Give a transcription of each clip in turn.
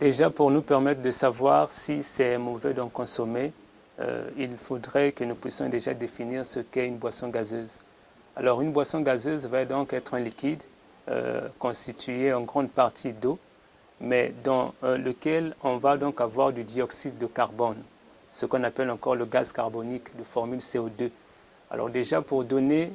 Déjà, pour nous permettre de savoir si c'est mauvais d'en consommer, il faudrait que nous puissions déjà définir ce qu'est une boisson gazeuse. Alors, une boisson gazeuse va donc être un liquide constitué en grande partie d'eau, mais dans lequel on va donc avoir du dioxyde de carbone, ce qu'on appelle encore le gaz carbonique de formule CO2. Alors déjà, pour donner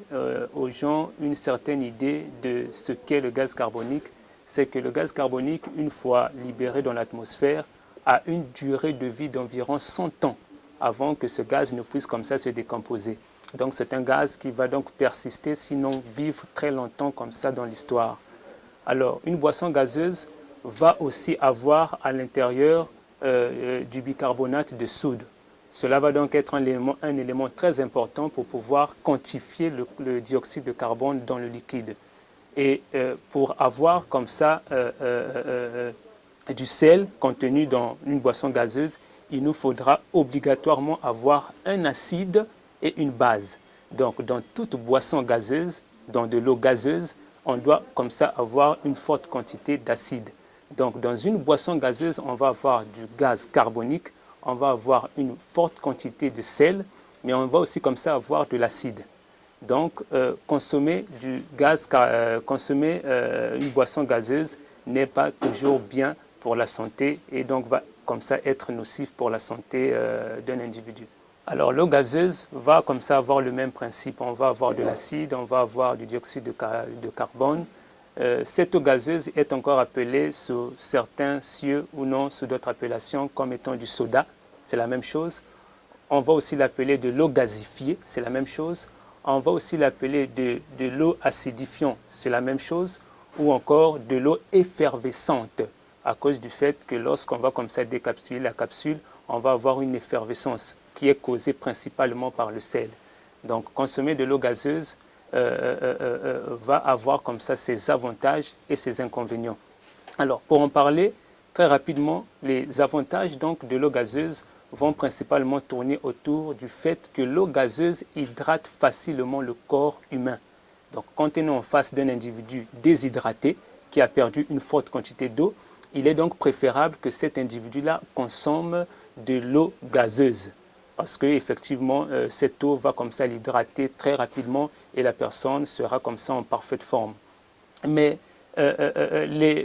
aux gens une certaine idée de ce qu'est le gaz carbonique, c'est que le gaz carbonique, une fois libéré dans l'atmosphère, a une durée de vie d'environ 100 ans avant que ce gaz ne puisse comme ça se décomposer. Donc c'est un gaz qui va donc persister, sinon vivre très longtemps comme ça dans l'histoire. Alors une boisson gazeuse va aussi avoir à l'intérieur du bicarbonate de soude. Cela va donc être un élément très important pour pouvoir quantifier le dioxyde de carbone dans le liquide. Et pour avoir comme ça du sel contenu dans une boisson gazeuse, il nous faudra obligatoirement avoir un acide et une base. Donc dans toute boisson gazeuse, dans de l'eau gazeuse, on doit comme ça avoir une forte quantité d'acide. Donc dans une boisson gazeuse, on va avoir du gaz carbonique, on va avoir une forte quantité de sel, mais on va aussi comme ça avoir de l'acide. Donc consommer une boisson gazeuse n'est pas toujours bien pour la santé et donc va comme ça être nocif pour la santé d'un individu. Alors l'eau gazeuse va comme ça avoir le même principe. On va avoir de l'acide, on va avoir du dioxyde de carbone. Cette eau gazeuse est encore appelée sous certains cieux ou non sous d'autres appellations comme étant du soda, c'est la même chose. On va aussi l'appeler de l'eau gazifiée, c'est la même chose. On va aussi l'appeler de l'eau acidifiante, c'est la même chose. Ou encore de l'eau effervescente, à cause du fait que lorsqu'on va comme ça décapsuler la capsule, on va avoir une effervescence qui est causée principalement par le sel. Donc consommer de l'eau gazeuse va avoir comme ça ses avantages et ses inconvénients. Alors pour en parler très rapidement, les avantages donc de l'eau gazeuse vont principalement tourner autour du fait que l'eau gazeuse hydrate facilement le corps humain. Donc quand on est en face d'un individu déshydraté qui a perdu une forte quantité d'eau, il est donc préférable que cet individu-là consomme de l'eau gazeuse. Parce qu'effectivement, cette eau va comme ça l'hydrater très rapidement et la personne sera comme ça en parfaite forme. Mais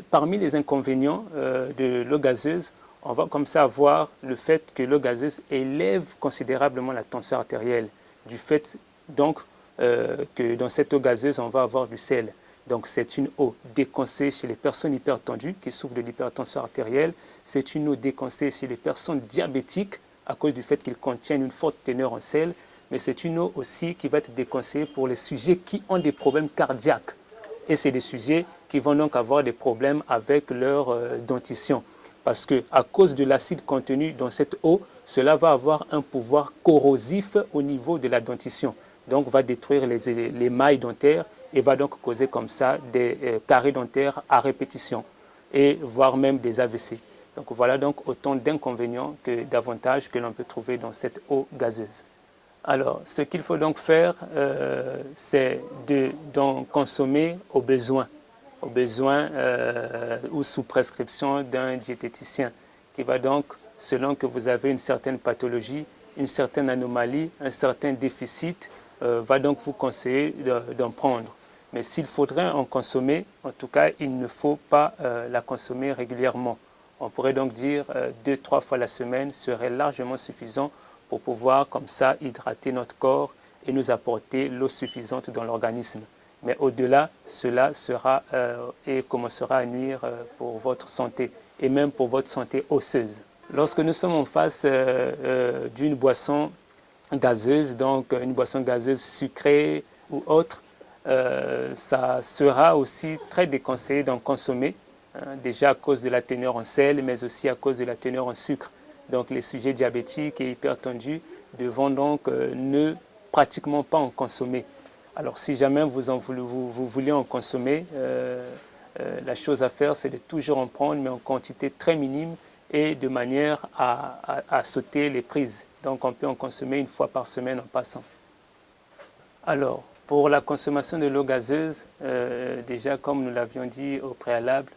parmi les inconvénients de l'eau gazeuse, on va comme ça avoir le fait que l'eau gazeuse élève considérablement la tension artérielle, du fait donc que dans cette eau gazeuse, on va avoir du sel. Donc c'est une eau déconseillée chez les personnes hypertendues qui souffrent de l'hypertension artérielle. C'est une eau déconseillée chez les personnes diabétiques à cause du fait qu'ils contiennent une forte teneur en sel. Mais c'est une eau aussi qui va être déconseillée pour les sujets qui ont des problèmes cardiaques. Et c'est des sujets qui vont donc avoir des problèmes avec leur dentition. Parce qu'à cause de l'acide contenu dans cette eau, cela va avoir un pouvoir corrosif au niveau de la dentition. Donc va détruire les mailles dentaires et va donc causer comme ça des caries dentaires à répétition et voire même des AVC. Donc voilà donc autant d'inconvénients que d'avantages que l'on peut trouver dans cette eau gazeuse. Alors ce qu'il faut donc faire, c'est d'en consommer au besoin ou sous prescription d'un diététicien qui va donc, selon que vous avez une certaine pathologie, une certaine anomalie, un certain déficit, va donc vous conseiller d'en prendre. Mais s'il faudrait en consommer, en tout cas, il ne faut pas la consommer régulièrement. On pourrait donc dire 2-3 fois la semaine serait largement suffisant pour pouvoir comme ça hydrater notre corps et nous apporter l'eau suffisante dans l'organisme. Mais au-delà, cela sera et commencera à nuire pour votre santé et même pour votre santé osseuse. Lorsque nous sommes en face d'une boisson gazeuse, donc une boisson gazeuse sucrée ou autre, ça sera aussi très déconseillé d'en consommer, déjà à cause de la teneur en sel, mais aussi à cause de la teneur en sucre. Donc les sujets diabétiques et hypertendus devront donc ne pratiquement pas en consommer. Alors si jamais vous voulez en consommer, la chose à faire, c'est de toujours en prendre, mais en quantité très minime et de manière à sauter les prises. Donc on peut en consommer une fois par semaine en passant. Alors, pour la consommation de l'eau gazeuse, déjà comme nous l'avions dit au préalable,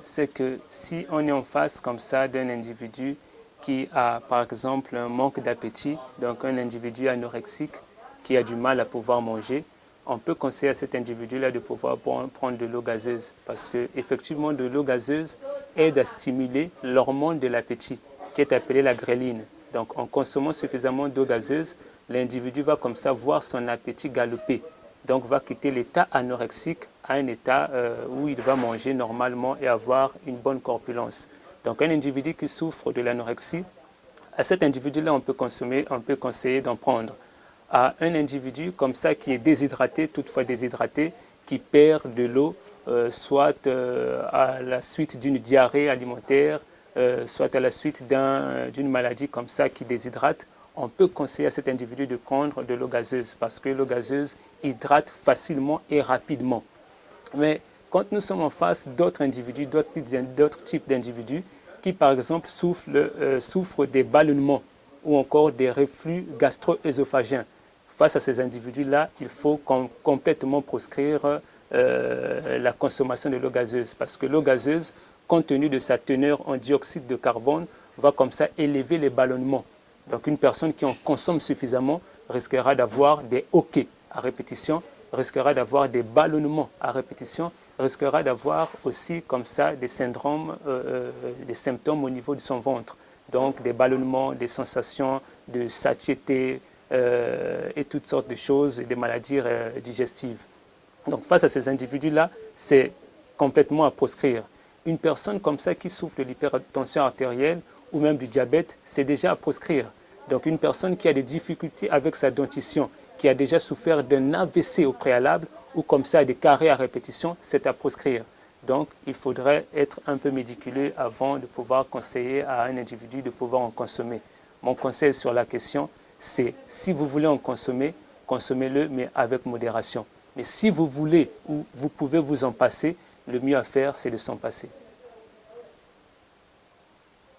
c'est que si on est en face comme ça d'un individu qui a par exemple un manque d'appétit, donc un individu anorexique qui a du mal à pouvoir manger, on peut conseiller à cet individu-là de pouvoir prendre de l'eau gazeuse parce qu'effectivement de l'eau gazeuse aide à stimuler l'hormone de l'appétit qui est appelée la gréline. Donc en consommant suffisamment d'eau gazeuse, l'individu va comme ça voir son appétit galoper. Donc va quitter l'état anorexique à un état où il va manger normalement et avoir une bonne corpulence. Donc un individu qui souffre de l'anorexie, à cet individu-là on peut conseiller d'en prendre. À un individu comme ça qui est déshydraté, toutefois déshydraté, qui perd de l'eau, soit à la suite d'une diarrhée alimentaire, soit à la suite d'une maladie comme ça qui déshydrate, on peut conseiller à cet individu de prendre de l'eau gazeuse parce que l'eau gazeuse hydrate facilement et rapidement. Mais quand nous sommes en face d'autres individus, d'autres types d'individus qui par exemple souffrent des ballonnements ou encore des reflux gastro-œsophagiens, face à ces individus-là, il faut complètement proscrire la consommation de l'eau gazeuse parce que l'eau gazeuse, compte tenu de sa teneur en dioxyde de carbone, va comme ça élever les ballonnements. Donc une personne qui en consomme suffisamment risquera d'avoir des hoquets à répétition, risquera d'avoir des ballonnements à répétition, risquera d'avoir aussi comme ça des symptômes au niveau de son ventre. Donc des ballonnements, des sensations de satiété et toutes sortes de choses, des maladies digestives. Donc face à ces individus-là, c'est complètement à proscrire. Une personne comme ça qui souffre de l'hypertension artérielle ou même du diabète, c'est déjà à proscrire. Donc une personne qui a des difficultés avec sa dentition, qui a déjà souffert d'un AVC au préalable ou comme ça des caries à répétition, c'est à proscrire. Donc il faudrait être un peu médiculeux avant de pouvoir conseiller à un individu de pouvoir en consommer. Mon conseil sur la question, c'est si vous voulez en consommer, consommez-le mais avec modération. Mais si vous voulez ou vous pouvez vous en passer, le mieux à faire, c'est de s'en passer.